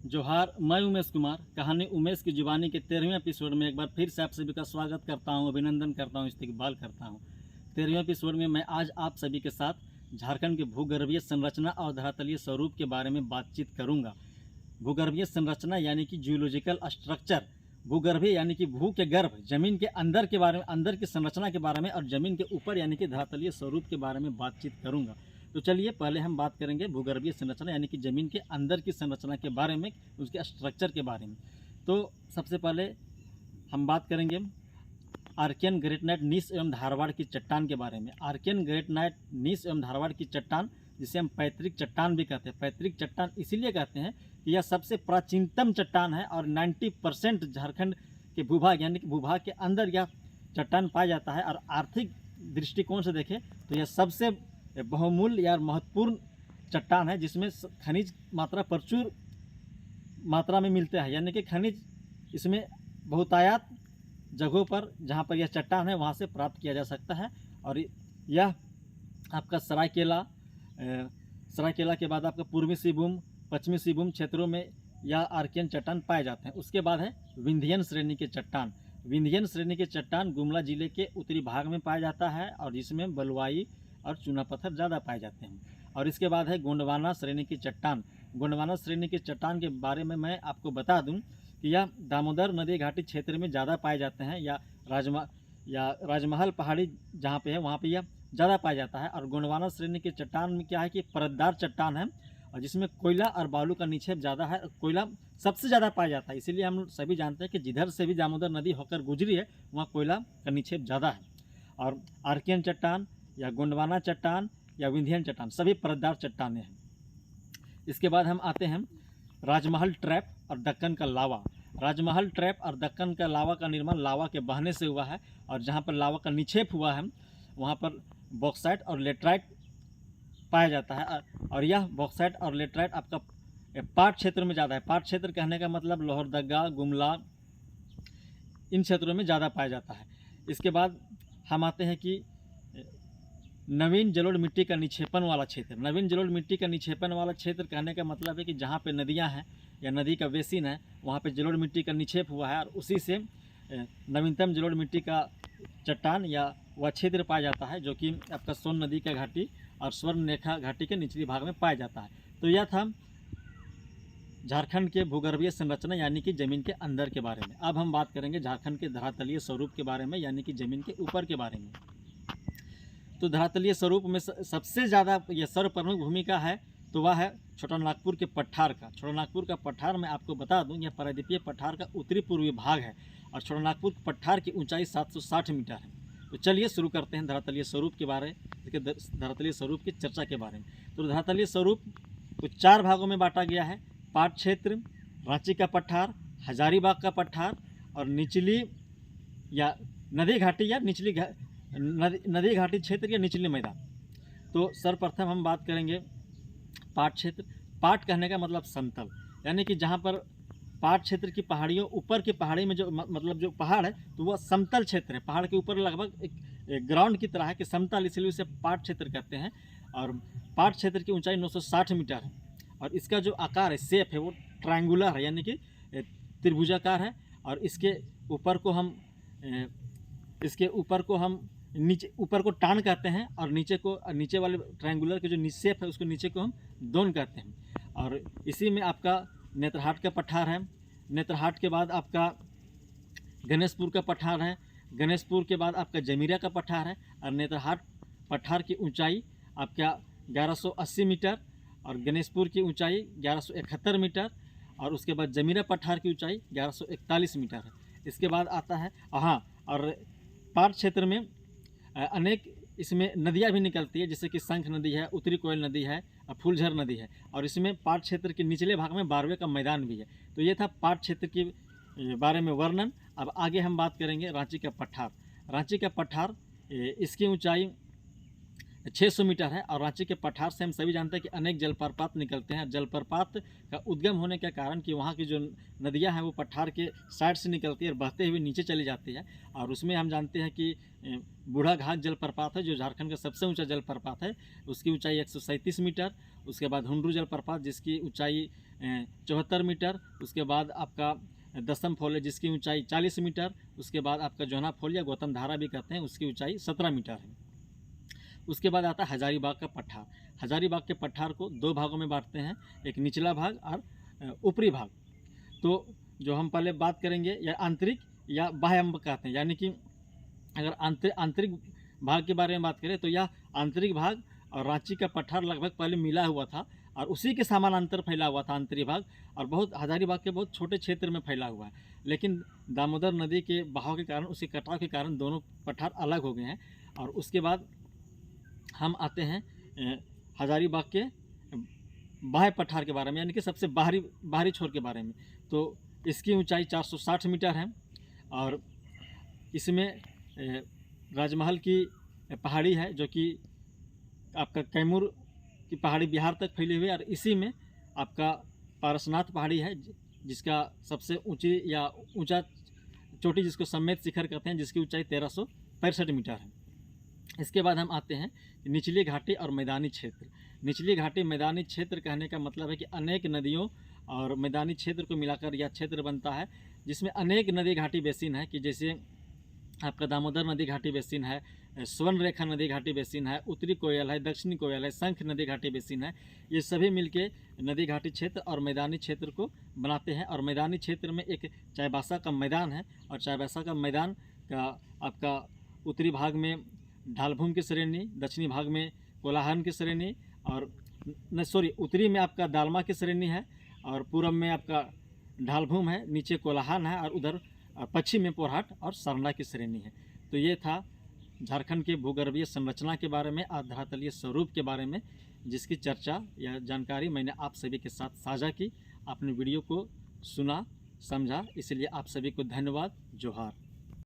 जोहार, मैं उमेश कुमार कहानी उमेश की जुबानी के 13वें एपिसोड में एक बार फिर से आप सभी का स्वागत करता हूं, अभिनंदन करता हूं, इस्तकबाल करता हूं। 13वें एपिसोड में मैं आज आप सभी के साथ झारखंड के भूगर्भीय संरचना और धरातलीय स्वरूप के बारे में बातचीत करूंगा। भूगर्भीय संरचना यानी कि जियोलॉजिकल स्ट्रक्चर, भूगर्भीय यानी कि भू के गर्भ, जमीन के अंदर के बारे में, अंदर की संरचना के बारे में, और जमीन के ऊपर यानी कि धरातलीय स्वरूप के बारे में बातचीत करूंगा। तो चलिए पहले हम बात करेंगे भूगर्भीय संरचना यानी कि ज़मीन के अंदर की संरचना के बारे में, उसके स्ट्रक्चर के बारे में। तो सबसे पहले हम बात करेंगे आर्कियन ग्रेनाइट नीस एवं धारवाड़ की चट्टान के बारे में। आर्कियन ग्रेनाइट नीस एवं धारवाड़ की चट्टान, जिसे हम पैतृक चट्टान भी कहते हैं। पैतृक चट्टान इसीलिए कहते हैं कि यह सबसे प्राचीनतम चट्टान है और 90% झारखंड के भूभाग यानी कि भूभाग के अंदर यह चट्टान पाया जाता है। और आर्थिक दृष्टिकोण से देखें तो यह सबसे बहुमूल्य या महत्वपूर्ण चट्टान है, जिसमें खनिज मात्रा प्रचुर मात्रा में मिलते हैं, यानी कि खनिज इसमें बहुतायत जगहों पर जहाँ पर यह चट्टान है वहाँ से प्राप्त किया जा सकता है। और यह आपका सरायकेला के बाद आपका पूर्वी सिंहभूम, पश्चिमी सिंहभूम क्षेत्रों में यह आर्कियन चट्टान पाए जाते हैं। उसके बाद है विंध्यन श्रेणी के चट्टान। विंध्यन श्रेणी के चट्टान गुमला जिले के उत्तरी भाग में पाया जाता है और जिसमें बलुआई और चूना पत्थर ज़्यादा पाए जाते हैं। और इसके बाद है गोंडवाना श्रेणी की चट्टान। गोंडवाना श्रेणी की चट्टान के बारे में मैं आपको बता दूं कि यह दामोदर नदी घाटी क्षेत्र में ज़्यादा पाए जाते हैं, या राजमहल पहाड़ी जहाँ पे है वहाँ पे यह ज़्यादा पाया जाता है। और गोंडवाना श्रेणी की चट्टान में क्या है कि परतदार चट्टान है और जिसमें कोयला और बालू का निक्षेप ज़्यादा है। कोयला सबसे ज़्यादा पाया जाता है, इसीलिए हम सभी जानते हैं कि जिधर से भी दामोदर नदी होकर गुजरी है वहाँ कोयला का निक्षेप ज़्यादा है। और आर्कियन चट्टान या गोंडवाना चट्टान या विंध्यन चट्टान सभी परतदार चट्टानें हैं। इसके बाद हम आते हैं राजमहल ट्रैप और दक्कन का लावा। राजमहल ट्रैप और दक्कन का लावा का निर्माण लावा के बहने से हुआ है, और जहाँ पर लावा का निक्षेप हुआ है वहाँ पर बॉक्साइट और लेटराइट पाया जाता है। और यह बॉक्साइट और लेटराइट आपका पाट क्षेत्र में ज़्यादा है। पाट क्षेत्र कहने का मतलब लोहरदगा, गुमला, इन क्षेत्रों में ज़्यादा पाया जाता है। इसके बाद हम आते हैं कि नवीन जलोढ़ मिट्टी का निक्षेपण वाला क्षेत्र। नवीन जलोढ़ मिट्टी का निक्षेपण वाला क्षेत्र कहने का मतलब है कि जहाँ पे नदियाँ हैं या नदी का बेसिन है वहाँ पे जलोढ़ मिट्टी का निक्षेप हुआ है, और उसी से नवीनतम जलोढ़ मिट्टी का चट्टान या वह क्षेत्र पाया जाता है, जो कि आपका सोन नदी का घाटी और स्वर्णरेखा घाटी के निचली भाग में पाया जाता है। तो यह था झारखंड के भूगर्भीय संरचना यानी कि ज़मीन के अंदर के बारे में। अब हम बात करेंगे झारखंड के धरातलीय स्वरूप के बारे में, यानी कि ज़मीन के ऊपर के बारे में। तो धरातलीय स्वरूप में सबसे ज़्यादा यह सर्वप्रमुख भूमिका है तो वह है छोटा नागपुर के पठार का। छोटा नागपुर का पठार मैं आपको बता दूं, यह प्रायद्वीपीय पठार का उत्तरी पूर्वी भाग है और छोटा नागपुर पठार की ऊंचाई 760 मीटर है। तो चलिए शुरू करते हैं धरातलीय स्वरूप के बारे में, धरातलीय स्वरूप की चर्चा के बारे में। तो धरातलीय स्वरूप को 4 भागों में बांटा गया है। पाट क्षेत्र, रांची का पठार, हजारीबाग का पठार और निचली या नदी घाटी या निचली नदी घाटी क्षेत्र या निचले मैदान। तो सर्वप्रथम हम बात करेंगे पाट क्षेत्र। पाट कहने का मतलब समतल, यानी कि जहाँ पर पाट क्षेत्र की पहाड़ियों ऊपर की पहाड़ी में जो मतलब जो पहाड़ है तो वह समतल क्षेत्र है। पहाड़ के ऊपर लगभग एक ग्राउंड की तरह है कि समतल, इसलिए उसे पाट क्षेत्र कहते हैं। और पाट क्षेत्र की ऊंचाई 960 मीटर है और इसका जो आकार है, शेप है, वो ट्रायंगुलर है, यानी कि त्रिभुजाकार है। और इसके ऊपर को हम नीचे, ऊपर को टान कहते हैं और नीचे वाले ट्रायंगुलर के जो शेप है उसको नीचे को हम दोन कहते हैं। और इसी में आपका नेत्रहाट का पठार है। नेत्रहाट के बाद आपका गणेशपुर का पठार है। गणेशपुर के बाद आपका जमीरा का पठार है। और नेत्रहाट पठार की ऊंचाई आपका 1180 मीटर और गणेशपुर की ऊंचाई 1171 मीटर और उसके बाद जमीरा पठार की ऊंचाई 1141 मीटर है। इसके बाद आता है और पाट क्षेत्र में अनेक इसमें नदियाँ भी निकलती है, जैसे कि शंख नदी है, उत्तरी कोयल नदी है और फूलझर नदी है। और इसमें पाट क्षेत्र के निचले भाग में बारवे का मैदान भी है। तो ये था पाट क्षेत्र के बारे में वर्णन। अब आगे हम बात करेंगे रांची का पठार। रांची का पठार, इसकी ऊंचाई 600 मीटर है और रांची के पठार से हम सभी जानते हैं कि अनेक जलप्रपात निकलते हैं। जलप्रपात का उद्गम होने के कारण कि वहाँ की जो नदियाँ हैं वो पठार के साइड से निकलती है और बहते हुए नीचे चली जाती है। और उसमें हम जानते हैं कि बूढ़ा घाट जलप्रपात है जो झारखंड का सबसे ऊंचा जलप्रपात है, उसकी ऊंचाई 137 मीटर। उसके बाद हुंडरू जलप्रपात जिसकी ऊंचाई 74 मीटर, उसके बाद आपका दसम फोल है जिसकी ऊंचाई 40 मीटर, उसके बाद आपका जोना फोल या गौतम धारा भी कहते हैं, उसकी ऊंचाई 17 मीटर है। उसके बाद आता है हजारीबाग का पठार। हजारीबाग के पठार को दो भागों में बांटते हैं, एक निचला भाग और ऊपरी भाग। तो जो हम पहले बात करेंगे या आंतरिक या बाह्य अंब कहते हैं, यानी कि अगर आंतरिक भाग के बारे में बात करें तो यह आंतरिक भाग और रांची का पठार लगभग पहले मिला हुआ था और उसी के समानांतर फैला हुआ था आंतरिक भाग, और बहुत हजारीबाग के बहुत छोटे क्षेत्र में फैला हुआ है। लेकिन दामोदर नदी के बहाव के कारण, उसके कटाव के कारण दोनों पठार अलग हो गए हैं। और उसके बाद हम आते हैं हजारीबाग के बाह्य पठार के बारे में, यानी कि सबसे बाहरी छोर के बारे में। तो इसकी ऊंचाई 460 मीटर है और इसमें राजमहल की पहाड़ी है जो कि आपका कैमूर की पहाड़ी बिहार तक फैली हुई है, और इसी में आपका पारसनाथ पहाड़ी है जिसका सबसे ऊंचा चोटी जिसको सम्मेत शिखर कहते हैं, जिसकी ऊंचाई 1365 मीटर है। इसके बाद हम आते हैं निचली घाटी और मैदानी क्षेत्र। निचली घाटी मैदानी क्षेत्र कहने का मतलब है कि अनेक नदियों और मैदानी क्षेत्र को मिलाकर यह क्षेत्र बनता है, जिसमें अनेक नदी घाटी बेसिन है, कि जैसे आपका दामोदर नदी घाटी बेसिन है, स्वर्ण रेखा नदी घाटी बेसिन है, उत्तरी कोयल है, दक्षिणी कोयल है, शंख नदी घाटी बेसिन है। ये सभी मिलके नदी घाटी क्षेत्र और मैदानी क्षेत्र को बनाते हैं। और मैदानी क्षेत्र में एक चाईबासा का मैदान है, और चाईबासा का मैदान का आपका उत्तरी भाग में ढालभूमि की श्रेणी, दक्षिणी भाग में कोलाहन की श्रेणी, और उत्तरी में आपका दालमा की श्रेणी है, और पूर्व में आपका ढालभूमि है, नीचे कोलाहन है, और उधर पश्चिम में पोरहाट और सरना की श्रेणी है। तो ये था झारखंड के भूगर्भीय संरचना के बारे में और धरातलीय स्वरूप के बारे में, जिसकी चर्चा या जानकारी मैंने आप सभी के साथ साझा की। आपने वीडियो को सुना, समझा, इसलिए आप सभी को धन्यवाद। जोहार।